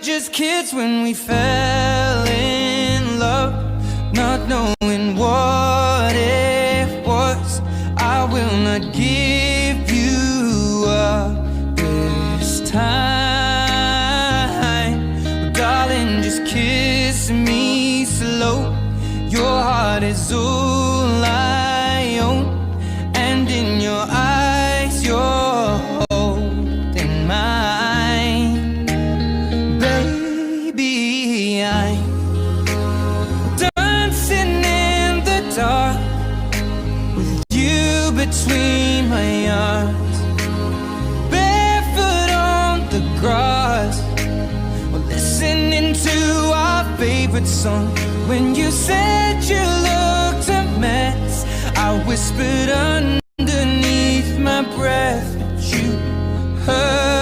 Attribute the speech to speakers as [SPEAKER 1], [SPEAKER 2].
[SPEAKER 1] just kids when we fell in love, not knowing what it was. I will not give you up this time. Oh, darling, just kiss me slow. Your heart is all I own, and in your eyes you're holding mine. Baby, I'm dancing in the dark with you between my arms, barefoot on the grass, or listening to our favorite song. When you said you looked a mess, I whispered underneath my breath that you heard